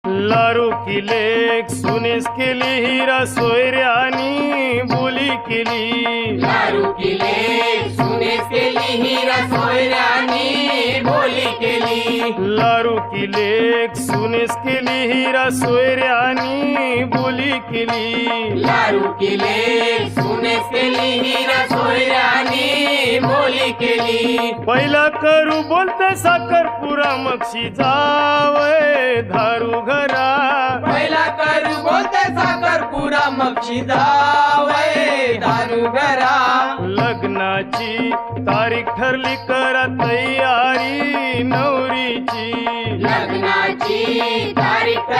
लारू केले सुनेस केली हिरा सोयऱ्यानी बोली केली दारू केली सुनेस केली हिरा सोयऱ्यानी बोली केली लारू केले सुनेस केली हिरा सोयऱ्यानी बोली केली दारू केली सुनेस केली हिरा सोयऱ्यानी बोली केली पहिला करू बोलते साखरपुरा मक्षी जावय धारू घरा पहिला करू बोलते साखरपुरा मग शिजावय दारू घरा लग्नाची तारीख ठरली करा तयारी नवरीची लग्नाची तारीख